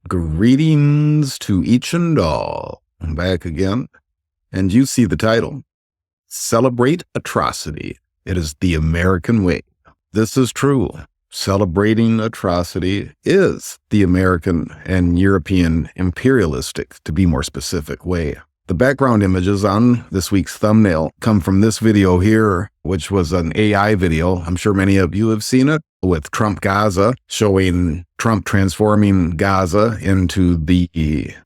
Greetings to each and all. I'm back again, and you see the title. Celebrate atrocity. It is the American way. This is true. Celebrating atrocity is the American and European imperialistic, to be more specific, way. The background images on this week's thumbnail come from this video here, which was an AI video. I'm sure many of you have seen it, with Trump Gaza, showing Trump transforming Gaza into the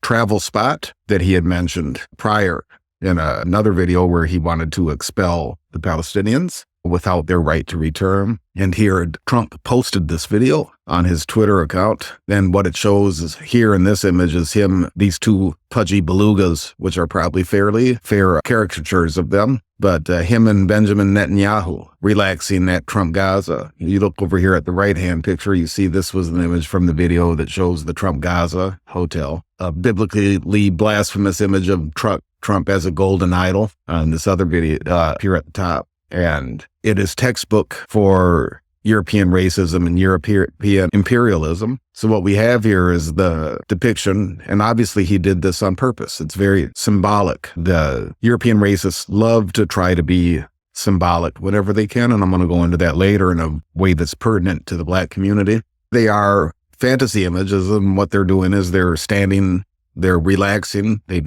travel spot that he had mentioned prior in another video where he wanted to expel the Palestinians without their right to return. And here Trump posted this video on his Twitter account. And what it shows is here in this image is these two pudgy belugas, which are probably fairly fair caricatures of them. But him and Benjamin Netanyahu relaxing at Trump Gaza. You look over here at the right-hand picture, you see this was an image from the video that shows the Trump Gaza hotel. A biblically blasphemous image of Trump as a golden idol on this other video here at the top. And it is textbook for European racism and European imperialism. So what we have here is the depiction, and obviously he did this on purpose. It's very symbolic. The European racists love to try to be symbolic whenever they can, and I'm going to go into that later in a way that's pertinent to the Black community. They are fantasy images, and what they're doing is they're standing, they're relaxing, they've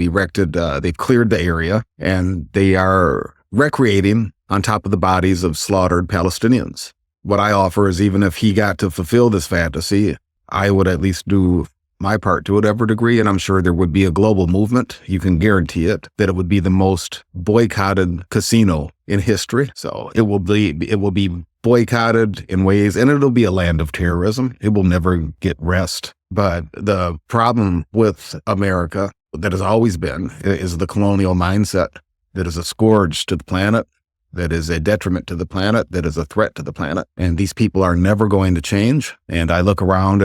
cleared the area, and they are recreating on top of the bodies of slaughtered Palestinians. What I offer is, even if he got to fulfill this fantasy, I would at least do my part to whatever degree, and I'm sure there would be a global movement, you can guarantee it, that it would be the most boycotted casino in history. So it will be boycotted in ways, and it'll be a land of terrorism. It will never get rest. But the problem with America that has always been is the colonial mindset that is a scourge to the planet, that is a detriment to the planet, that is a threat to the planet. And these people are never going to change. And I look around,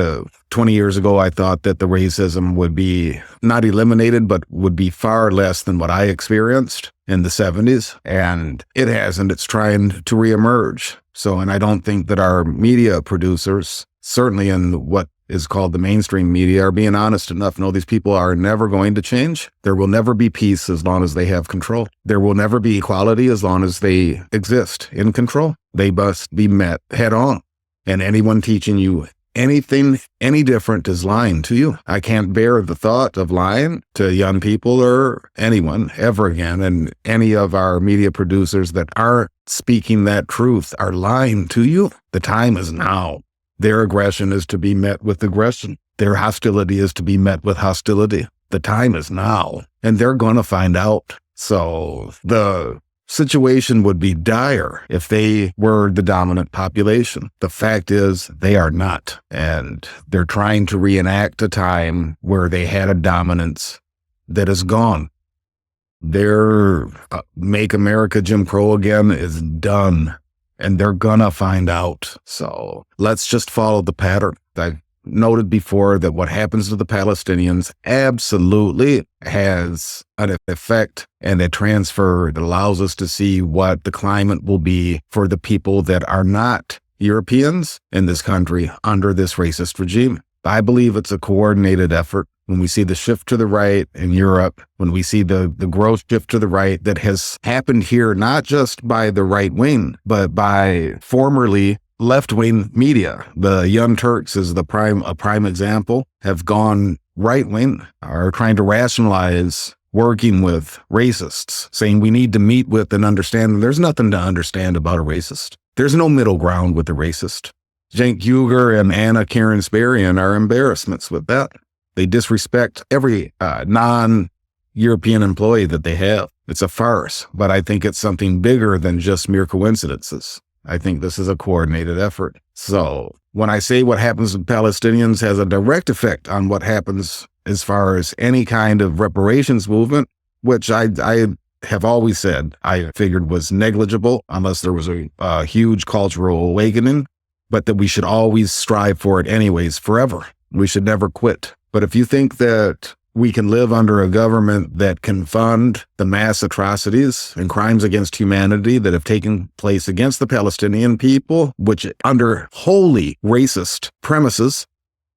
20 years ago, I thought that the racism would be not eliminated, but would be far less than what I experienced in the 70s. And it hasn't. It's trying to reemerge. So, and I don't think that our media producers, certainly in what is called the mainstream media, are being honest enough. No, these people are never going to change. There will never be peace as long as they have control. There will never be equality as long as they exist in control. They must be met head on. And anyone teaching you anything any different is lying to you. I can't bear the thought of lying to young people or anyone ever again. And any of our media producers that aren't speaking that truth are lying to you. The time is now. Their aggression is to be met with aggression. Their hostility is to be met with hostility. The time is now, and they're going to find out. So the situation would be dire if they were the dominant population. The fact is they are not, and they're trying to reenact a time where they had a dominance that is gone. Their Make America Jim Crow again is done. And they're gonna find out. So let's just follow the pattern. I noted before that what happens to the Palestinians absolutely has an effect and a transfer that allows us to see what the climate will be for the people that are not Europeans in this country under this racist regime. I believe it's a coordinated effort. When we see the shift to the right in Europe, when we see the gross shift to the right that has happened here, not just by the right wing, but by formerly left-wing media. The Young Turks is a prime example, have gone right-wing, are trying to rationalize working with racists, saying we need to meet with and understand. There's nothing to understand about a racist. There's no middle ground with a racist. Cenk Uygur and Anna Karen-Sparian are embarrassments with that. They disrespect every non-European employee that they have. It's a farce, but I think it's something bigger than just mere coincidences. I think this is a coordinated effort. So when I say what happens with Palestinians has a direct effect on what happens as far as any kind of reparations movement, which I have always said I figured was negligible unless there was a huge cultural awakening, but that we should always strive for it anyways, forever. We should never quit. But if you think that we can live under a government that can fund the mass atrocities and crimes against humanity that have taken place against the Palestinian people, which under wholly racist premises,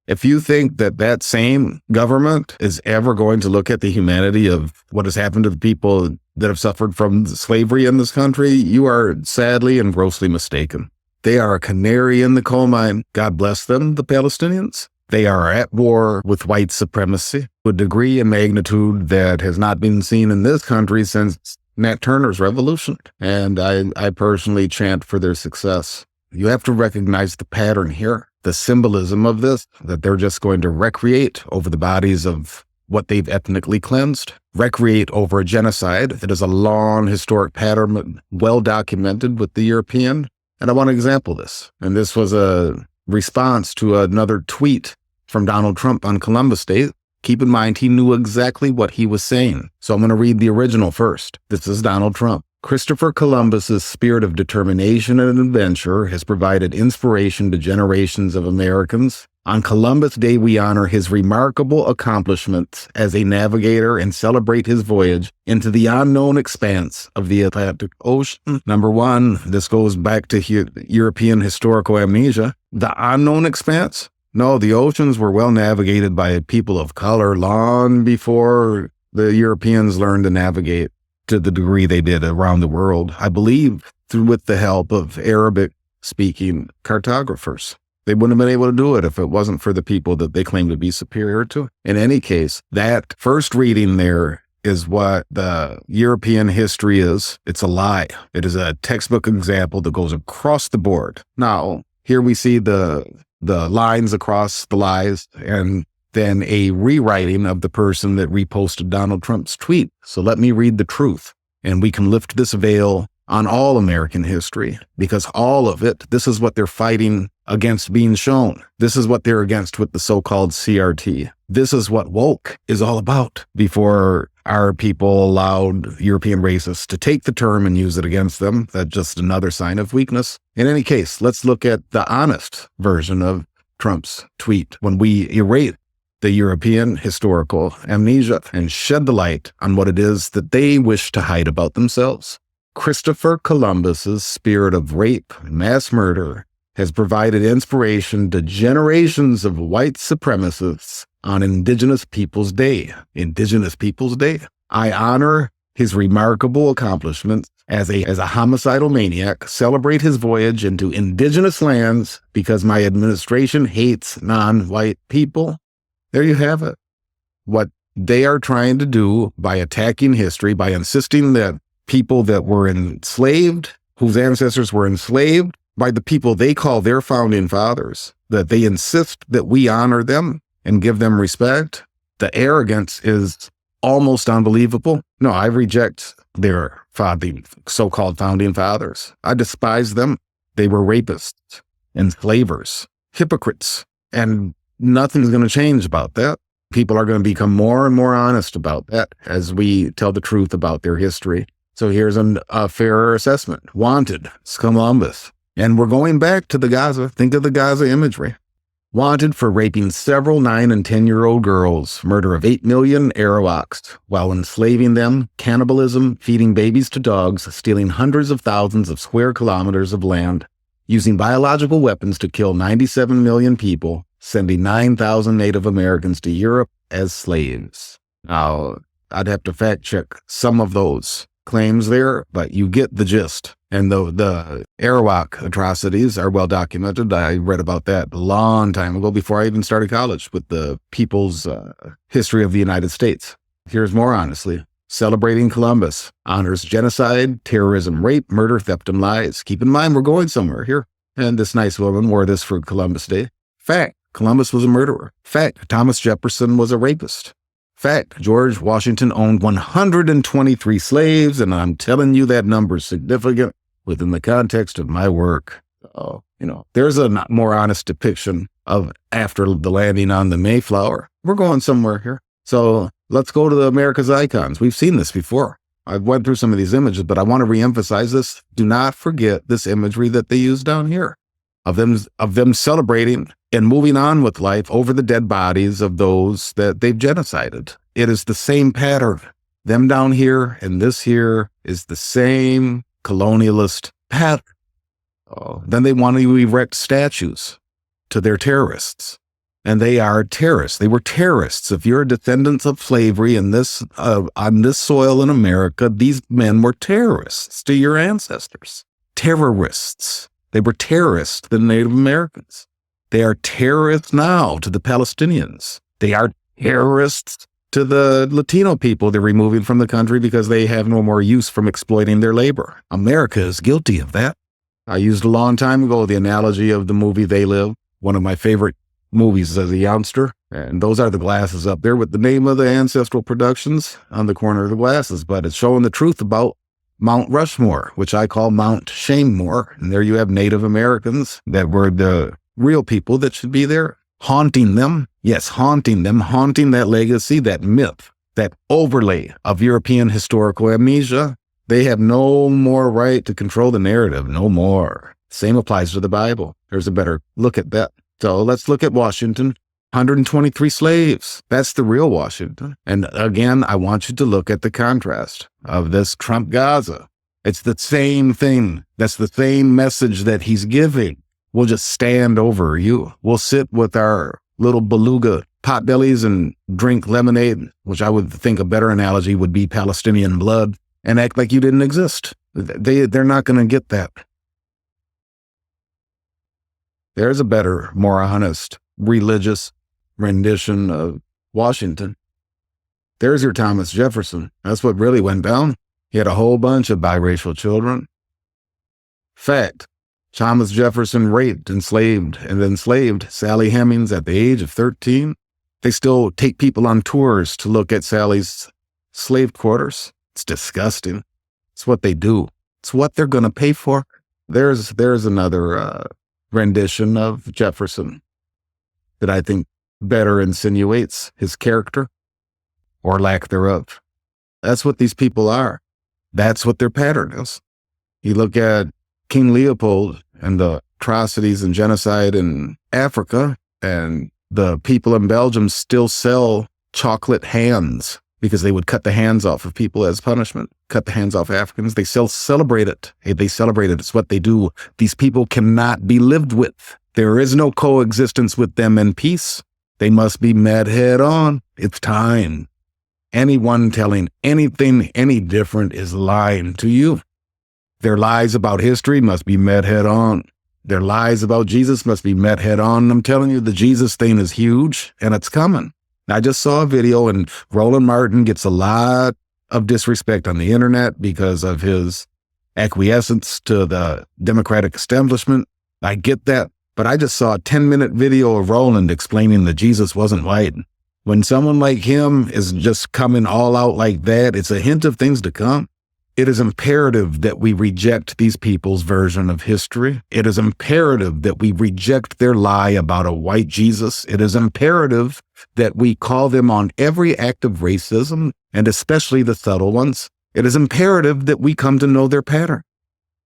If you think that that same government is ever going to look at the humanity of what has happened to the people that have suffered from slavery in this country, you are sadly and grossly mistaken. They are a canary in the coal mine. God bless them, the Palestinians. They are at war with white supremacy to a degree and magnitude that has not been seen in this country since Nat Turner's revolution. And I personally chant for their success. You have to recognize the pattern here, the symbolism of this, that they're just going to recreate over the bodies of what they've ethnically cleansed, recreate over a genocide. It is a long historic pattern, well documented with the European. And I want to example this. And this was a response to another tweet from Donald Trump on Columbus Day. Keep in mind, he knew exactly what he was saying. So I'm going to read the original first. This is Donald Trump. Christopher Columbus's spirit of determination and adventure has provided inspiration to generations of Americans. On Columbus Day, we honor his remarkable accomplishments as a navigator and celebrate his voyage into the unknown expanse of the Atlantic Ocean. Number one, this goes back to European historical amnesia. The unknown expanse? No, the oceans were well navigated by people of color long before the Europeans learned to navigate to the degree they did around the world. I believe with the help of Arabic-speaking cartographers. They wouldn't have been able to do it if it wasn't for the people that they claim to be superior to. In any case, that first reading there is what the European history is. It's a lie. It is a textbook example that goes across the board. Now, here we see the lines across the lies and then a rewriting of the person that reposted Donald Trump's tweet. So let me read the truth, and we can lift this veil on all American history, because all of it, this is what they're fighting against being shown. This is what they're against with the so-called CRT. This is what woke is all about. Before our people allowed European racists to take the term and use it against them, that's just another sign of weakness. In any case, let's look at the honest version of Trump's tweet when we erase the European historical amnesia and shed the light on what it is that they wish to hide about themselves. Christopher Columbus's spirit of rape and mass murder has provided inspiration to generations of white supremacists on Indigenous Peoples Day. Indigenous Peoples Day. I honor his remarkable accomplishments as a homicidal maniac, celebrate his voyage into indigenous lands because my administration hates non-white people. There you have it. What they are trying to do by attacking history, by insisting that people that were enslaved, whose ancestors were enslaved by the people they call their founding fathers, that they insist that we honor them and give them respect. The arrogance is almost unbelievable. No, I reject their so-called founding fathers. I despise them. They were rapists, enslavers, hypocrites, and nothing's going to change about that. People are going to become more and more honest about that as we tell the truth about their history. So here's a fairer assessment. Wanted, Columbus. And we're going back to the Gaza. Think of the Gaza imagery. Wanted for raping several 9 and 10-year-old girls, murder of 8 million Arawaks, while enslaving them, cannibalism, feeding babies to dogs, stealing hundreds of thousands of square kilometers of land, using biological weapons to kill 97 million people, sending 9,000 Native Americans to Europe as slaves. Now, I'd have to fact check some of those claims there, but you get the gist. And the Arawak atrocities are well documented. I read about that a long time ago before I even started college with the People's History of the United States. Here's more honestly. Celebrating Columbus honors genocide, terrorism, rape, murder, theft, and lies. Keep in mind, we're going somewhere here. And this nice woman wore this for Columbus Day. Fact. Columbus was a murderer. Fact, Thomas Jefferson was a rapist. Fact, George Washington owned 123 slaves, and I'm telling you that number is significant within the context of my work. There's a more honest depiction of after the landing on the Mayflower. We're going somewhere here. So let's go to the America's icons. We've seen this before. I've went through some of these images, but I want to reemphasize this. Do not forget this imagery that they use down here of them celebrating and moving on with life over the dead bodies of those that they've genocided. It is the same pattern. Them down here and this here is the same colonialist pattern. Then they want to erect statues to their terrorists. And they are terrorists. They were terrorists. If you're a descendant of slavery in this on this soil in America, these men were terrorists to your ancestors. Terrorists. They were terrorists to the Native Americans. They are terrorists now to the Palestinians. They are terrorists to the Latino people they're removing from the country because they have no more use from exploiting their labor. America is guilty of that. I used a long time ago the analogy of the movie They Live, one of my favorite movies as a youngster. And those are the glasses up there with the name of the Ancestral Productions on the corner of the glasses. But it's showing the truth about Mount Rushmore, which I call Mount Shamemore. And there you have Native Americans that were the real people that should be there, haunting them. Yes, haunting them, haunting that legacy, that myth, that overlay of European historical amnesia. They have no more right to control the narrative, no more. Same applies to the Bible. There's a better look at that. So let's look at Washington. 123 slaves. That's the real Washington. And again, I want you to look at the contrast of this Trump Gaza. It's the same thing. That's the same message that he's giving. We'll just stand over you. We'll sit with our little beluga potbellies and drink lemonade, which I would think a better analogy would be Palestinian blood, and act like you didn't exist. They're not going to get that. There's a better, more honest, religious rendition of Washington. There's your Thomas Jefferson. That's what really went down. He had a whole bunch of biracial children. Fact, Thomas Jefferson raped, enslaved, and enslaved Sally Hemings at the age of 13. They still take people on tours to look at Sally's slave quarters. It's disgusting. It's what they do. It's what they're going to pay for. There's another rendition of Jefferson that I think better insinuates his character or lack thereof. That's what these people are. That's what their pattern is. You look at King Leopold and the atrocities and genocide in Africa, and the people in Belgium still sell chocolate hands because they would cut the hands off of people as punishment, cut the hands off Africans. They still celebrate it. They celebrate it. It's what they do. These people cannot be lived with. There is no coexistence with them in peace. They must be met head on. It's time. Anyone telling anything any different is lying to you. Their lies about history must be met head on. Their lies about Jesus must be met head on. I'm telling you, the Jesus thing is huge, and it's coming. I just saw a video, and Roland Martin gets a lot of disrespect on the internet because of his acquiescence to the Democratic establishment. I get that, but I just saw a 10-minute video of Roland explaining that Jesus wasn't white. When someone like him is just coming all out like that, it's a hint of things to come. It is imperative that we reject these people's version of history. It is imperative that we reject their lie about a white Jesus. It is imperative that we call them on every act of racism, and especially the subtle ones. It is imperative that we come to know their pattern.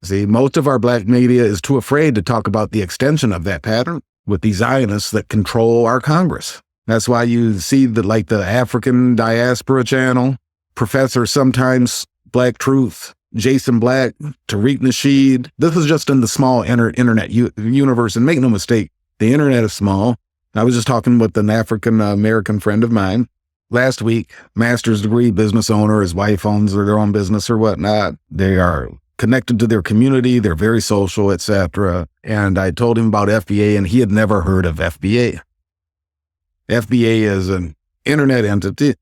See, most of our black media is too afraid to talk about the extension of that pattern with these Zionists that control our Congress. That's why you see the African Diaspora Channel, Professor Sometimes Black Truth, Jason Black, Tariq Nasheed. This is just in the small internet universe. And make no mistake, the internet is small. I was just talking with an African American friend of mine last week, master's degree business owner. His wife owns their own business or whatnot. They are connected to their community. They're very social, etc. And I told him about FBA, and he had never heard of FBA. FBA is an internet entity,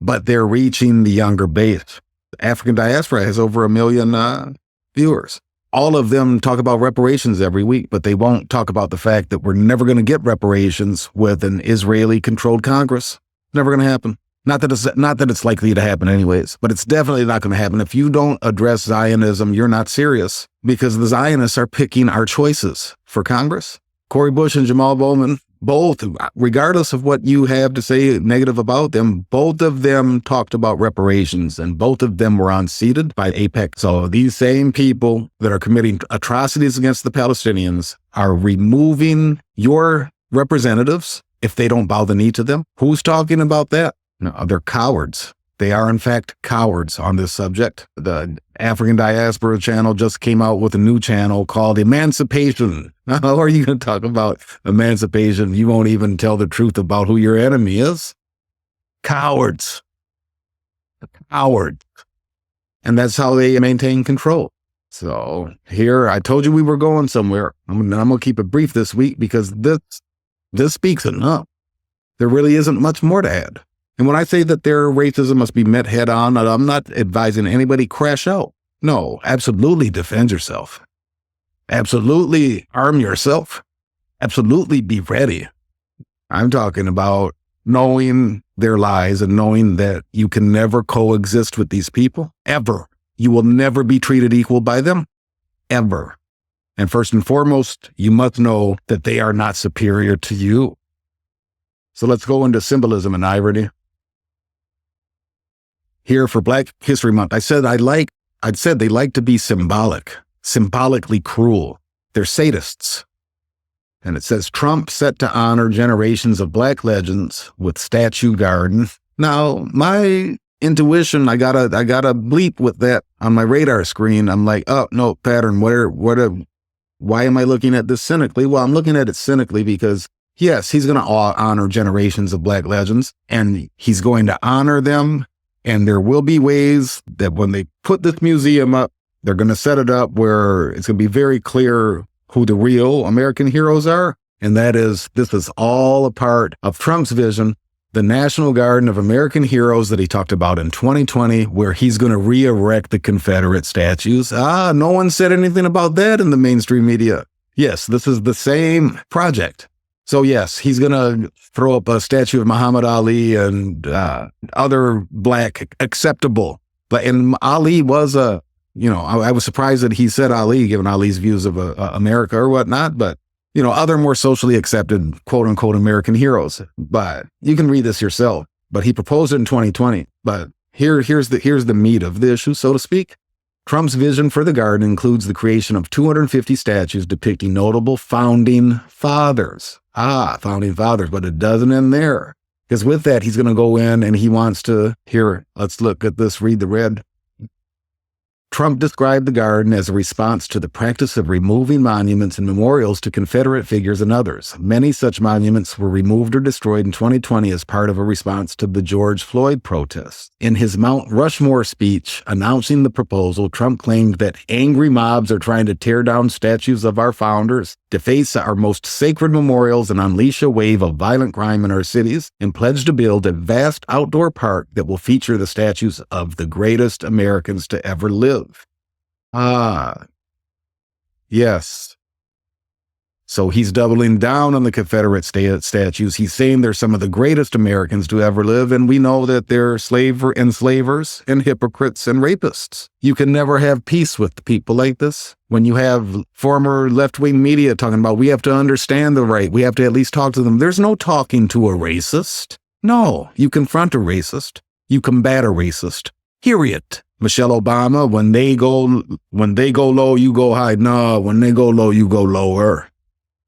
but they're reaching the younger base. African Diaspora has over 1 million viewers. All of them talk about reparations every week, but they won't talk about the fact that we're never going to get reparations with an Israeli-controlled Congress. Never going to happen. Not that it's likely to happen anyways, but it's definitely not going to happen. If you don't address Zionism, you're not serious, because the Zionists are picking our choices for Congress. Cori Bush and Jamal Bowman, both, regardless of what you have to say negative about them, both of them talked about reparations, and both of them were unseated by AIPAC. So these same people that are committing atrocities against the Palestinians are removing your representatives if they don't bow the knee to them. Who's talking about that? No, they're cowards. They are, in fact, cowards on this subject. The African Diaspora channel just came out with a new channel called Emancipation. How are you going to talk about emancipation? You won't even tell the truth about who your enemy is. Cowards. Cowards. And that's how they maintain control. So here, I told you we were going somewhere. I'm going to keep it brief this week because this speaks enough. There really isn't much more to add. And when I say that their racism must be met head on, I'm not advising anybody crash out. No, absolutely defend yourself. Absolutely arm yourself. Absolutely be ready. I'm talking about knowing their lies and knowing that you can never coexist with these people, ever. You will never be treated equal by them, ever. And first and foremost, you must know that they are not superior to you. So let's go into symbolism and irony. Here for Black History Month, I said they like to be symbolic, symbolically cruel. They're sadists. And it says, Trump set to honor generations of Black legends with statue garden. Now, my intuition, I got a bleep with that on my radar screen. I'm like, oh, no, pattern, why am I looking at this cynically? Well, I'm looking at it cynically because, yes, he's going to honor generations of Black legends, and he's going to honor them. And there will be ways that when they put this museum up, they're going to set it up where it's going to be very clear who the real American heroes are. And this is all a part of Trump's vision, the National Garden of American Heroes that he talked about in 2020, where he's going to re-erect the Confederate statues. No one said anything about that in the mainstream media. Yes, this is the same project. So yes, he's going to throw up a statue of Muhammad Ali and other Black acceptable. And Ali was I was surprised that he said Ali, given Ali's views of America or whatnot, but, other more socially accepted, quote unquote, American heroes. But you can read this yourself. But he proposed it in 2020. But here's the meat of the issue, so to speak. Trump's vision for the garden includes the creation of 250 statues depicting notable founding fathers. Founding fathers, but it doesn't end there. Because with that, he's going to go in and he wants to, let's look at this, read the red. Trump described the garden as a response to the practice of removing monuments and memorials to Confederate figures and others. Many such monuments were removed or destroyed in 2020 as part of a response to the George Floyd protests. In his Mount Rushmore speech announcing the proposal, Trump claimed that angry mobs are trying to tear down statues of our founders, deface our most sacred memorials, and unleash a wave of violent crime in our cities, and pledged to build a vast outdoor park that will feature the statues of the greatest Americans to ever live. Yes. So he's doubling down on the Confederate statues. He's saying they're some of the greatest Americans to ever live, and we know that they're enslavers and hypocrites and rapists. You can never have peace with people like this. When you have former left-wing media talking about we have to understand the right, we have to at least talk to them. There's no talking to a racist. No, you confront a racist. You combat a racist. Period. Michelle Obama, when they go low, you go high. No, when they go low, you go lower.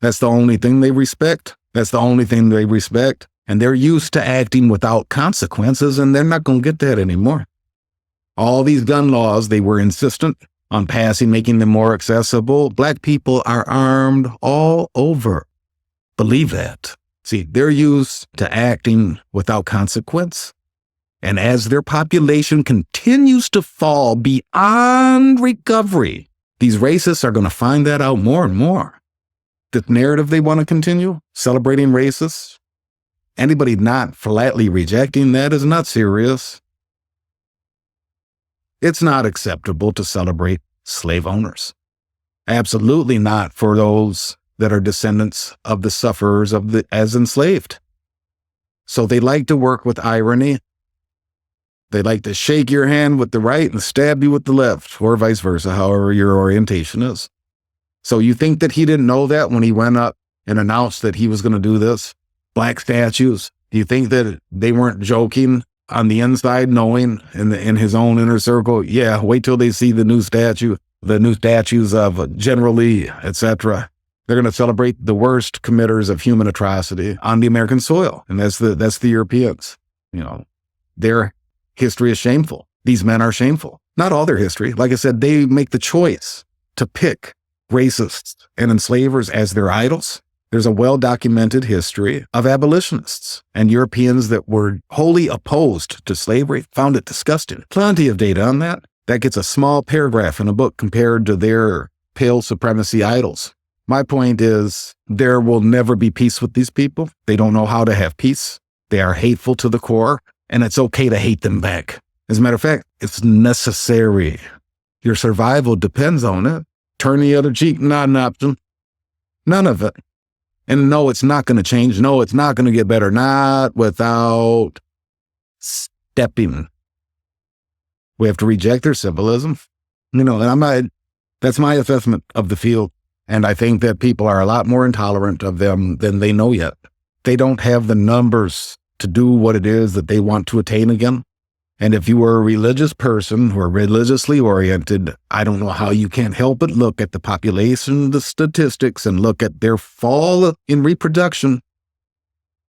That's the only thing they respect. And they're used to acting without consequences, and they're not going to get that anymore. All these gun laws they were insistent on passing, making them more accessible. Black people are armed all over. Believe that. See, they're used to acting without consequence. And as their population continues to fall beyond recovery, these racists are going to find that out more and more. This narrative they want to continue, celebrating racists, anybody not flatly rejecting that is not serious. It's not acceptable to celebrate slave owners. Absolutely not for those that are descendants of the sufferers as enslaved. So they like to work with irony. They like to shake your hand with the right and stab you with the left, or vice versa, however your orientation is. So you think that he didn't know that when he went up and announced that he was going to do this? Black statues. Do you think that they weren't joking on the inside, knowing in his own inner circle? Yeah, wait till they see the new statues of General Lee, etc. They're going to celebrate the worst committers of human atrocity on the American soil, and that's the Europeans. They're history is shameful. These men are shameful. Not all their history. Like I said, they make the choice to pick racists and enslavers as their idols. There's a well-documented history of abolitionists and Europeans that were wholly opposed to slavery, found it disgusting. Plenty of data on that. That gets a small paragraph in a book compared to their pale supremacy idols. My point is, there will never be peace with these people. They don't know how to have peace. They are hateful to the core, and it's okay to hate them back. As a matter of fact, it's necessary. Your survival depends on it. Turn the other cheek, not an option. None of it. And no, it's not going to change. No, it's not going to get better. Not without stepping. We have to reject their symbolism. And that's my assessment of the field. And I think that people are a lot more intolerant of them than they know yet. They don't have the numbers to do what it is that they want to attain again. And if you were a religious person who are religiously oriented, I don't know how you can't help but look at the population, the statistics, and look at their fall in reproduction.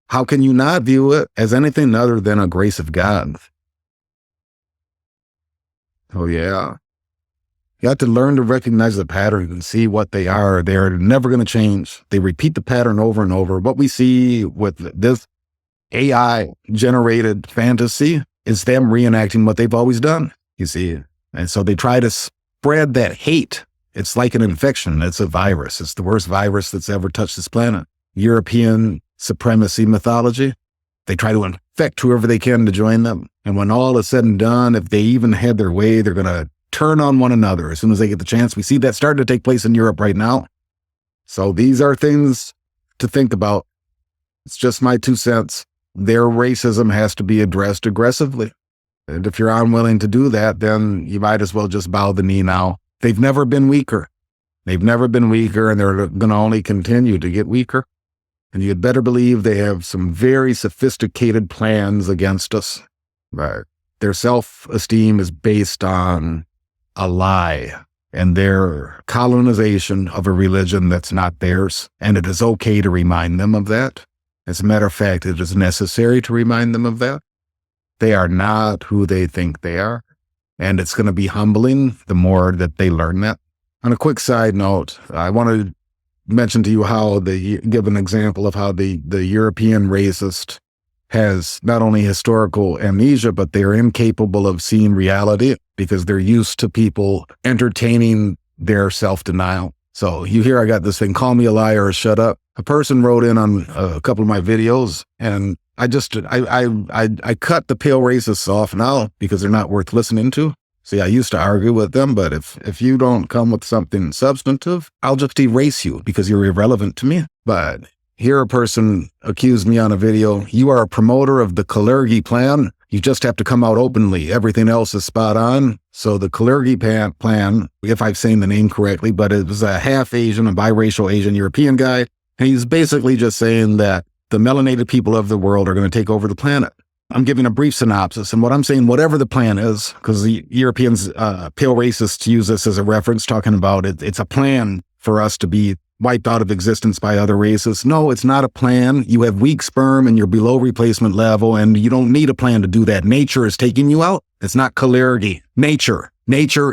How can you not view it as anything other than a grace of God? Oh, yeah. You have to learn to recognize the patterns and see what they are. They're never going to change. They repeat the pattern over and over. What we see with this AI-generated fantasy is them reenacting what they've always done, you see. And so they try to spread that hate. It's like an infection. It's a virus. It's the worst virus that's ever touched this planet. European supremacy mythology. They try to infect whoever they can to join them. And when all is said and done, if they even had their way, they're going to turn on one another as soon as they get the chance. We see that starting to take place in Europe right now. So these are things to think about. It's just my 2 cents. Their racism has to be addressed aggressively. And if you're unwilling to do that, then you might as well just bow the knee now. They've never been weaker. They've never been weaker, and they're going to only continue to get weaker. And you'd better believe they have some very sophisticated plans against us. But their self-esteem is based on a lie and their colonization of a religion that's not theirs. And it is okay to remind them of that. As a matter of fact, it is necessary to remind them of that. They are not who they think they are. And it's going to be humbling the more that they learn that. On a quick side note, I want to mention to you give an example of how the European racist has not only historical amnesia, but they're incapable of seeing reality because they're used to people entertaining their self-denial. So you hear I got this thing, call me a liar or shut up. A person wrote in on a couple of my videos, and I cut the pale racists off now because they're not worth listening to. See, I used to argue with them, but if you don't come with something substantive, I'll just erase you because you're irrelevant to me. But here a person accused me on a video, you are a promoter of the Kalergi plan. You just have to come out openly. Everything else is spot on. So the Kalergi plan, if I've saying the name correctly, but it was a half Asian, a biracial Asian European guy. And he's basically just saying that the melanated people of the world are going to take over the planet. I'm giving a brief synopsis. And what I'm saying, whatever the plan is, because the Europeans, pale racists use this as a reference, talking about it, it's a plan for us to be wiped out of existence by other races. No, it's not a plan. You have weak sperm and you're below replacement level, and you don't need a plan to do that. Nature is taking you out. It's not Kalergi. Nature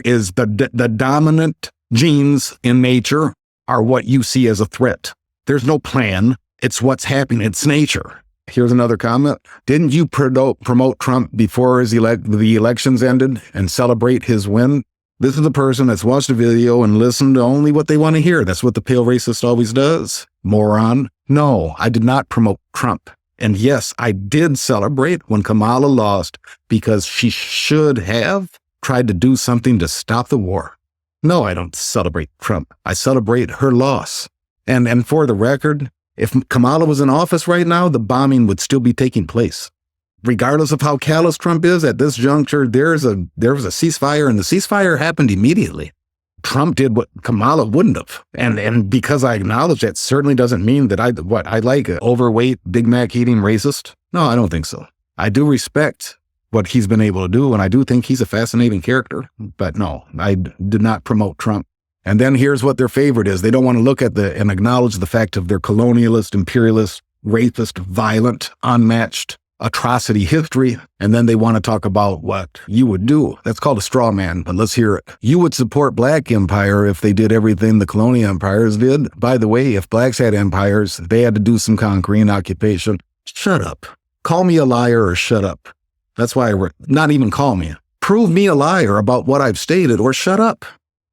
is the dominant genes in nature are what you see as a threat. There's no plan. It's what's happening. It's nature. Here's another comment. Didn't you promote Trump before the elections ended and celebrate his win? This is the person that's watched the video and listened to only what they want to hear. That's what the pale racist always does. Moron. No, I did not promote Trump. And yes, I did celebrate when Kamala lost because she should have tried to do something to stop the war. No, I don't celebrate Trump. I celebrate her loss. And for the record, if Kamala was in office right now, the bombing would still be taking place. Regardless of how callous Trump is at this juncture, there was a ceasefire, and the ceasefire happened immediately. Trump did what Kamala wouldn't have. And because I acknowledge that certainly doesn't mean that I like an overweight Big Mac eating racist. No, I don't think so. I do respect what he's been able to do, and I do think he's a fascinating character. But no, I did not promote Trump. And then here's what their favorite is. They don't want to look at and acknowledge the fact of their colonialist, imperialist, rapist, violent, unmatched, atrocity history, and then they want to talk about what you would do. That's called a straw man, but let's hear it. You would support Black empire if they did everything the colonial empires did. By the way, if Blacks had empires, they had to do some conquering occupation. Shut up. Call me a liar or shut up. That's why not even call me. Prove me a liar about what I've stated or shut up.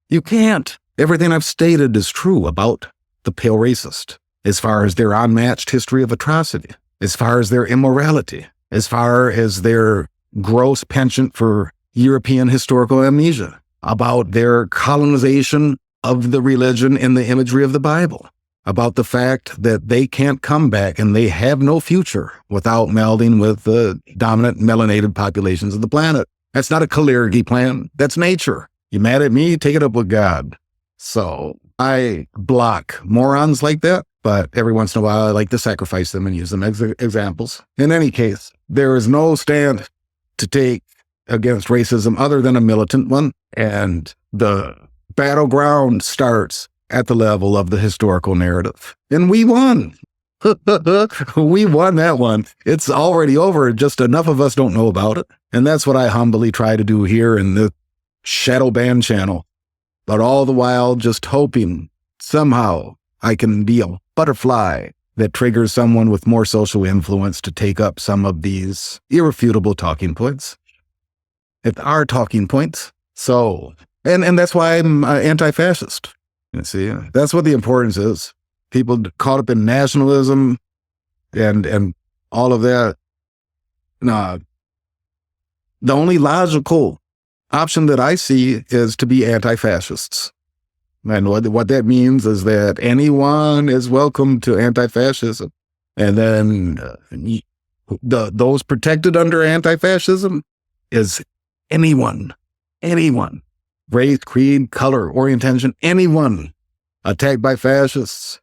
You can't. Everything I've stated is true about the pale racist, as far as their unmatched history of atrocity, as far as their immorality, as far as their gross penchant for European historical amnesia, about their colonization of the religion in the imagery of the Bible, about the fact that they can't come back and they have no future without melding with the dominant melanated populations of the planet. That's not a Kalergi plan. That's nature. You mad at me? Take it up with God. So I block morons like that, but every once in a while I like to sacrifice them and use them as examples. In any case, there is no stand to take against racism other than a militant one, and the battleground starts at the level of the historical narrative. And we won. We won that one. It's already over. Just enough of us don't know about it. And that's what I humbly try to do here in the shadow ban channel. But all the while just hoping somehow I can be a butterfly that triggers someone with more social influence to take up some of these irrefutable talking points. It are talking points. So, and that's why I'm anti-fascist. You see, that's what the importance is. People caught up in nationalism and all of that. Nah, the only logical option that I see is to be anti-fascists. And what that means is that anyone is welcome to anti-fascism. And then those protected under anti-fascism is anyone, race, creed, color, orientation, anyone attacked by fascists,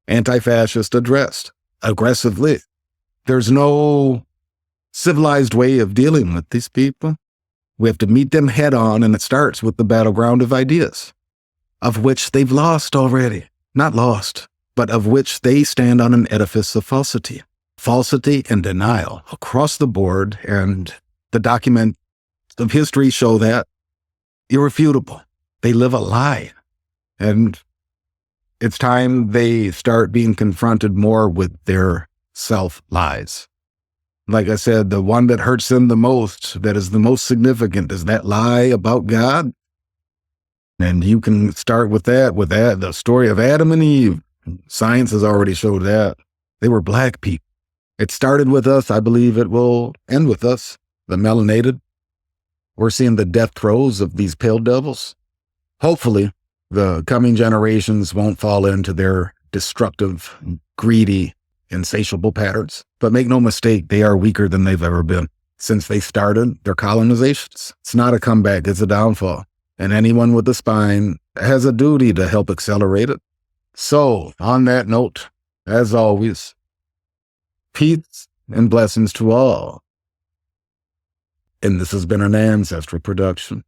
anti-fascist addressed aggressively. There's no civilized way of dealing with these people. We have to meet them head on, and it starts with the battleground of ideas, of which they've lost already. Not lost, but of which they stand on an edifice of falsity. Falsity and denial across the board, and the documents of history show that irrefutable. They live a lie. And it's time they start being confronted more with their self-lies. Like I said, the one that hurts them the most, that is the most significant, is that lie about God. And you can start with that, the story of Adam and Eve. Science has already showed that. They were Black people. It started with us. I believe it will end with us, the melanated. We're seeing the death throes of these pale devils. Hopefully, the coming generations won't fall into their destructive, greedy, insatiable patterns. But make no mistake, they are weaker than they've ever been since they started their colonizations. It's not a comeback, it's a downfall. And anyone with a spine has a duty to help accelerate it. So, on that note, as always, peace and blessings to all. And this has been an Ancestry production.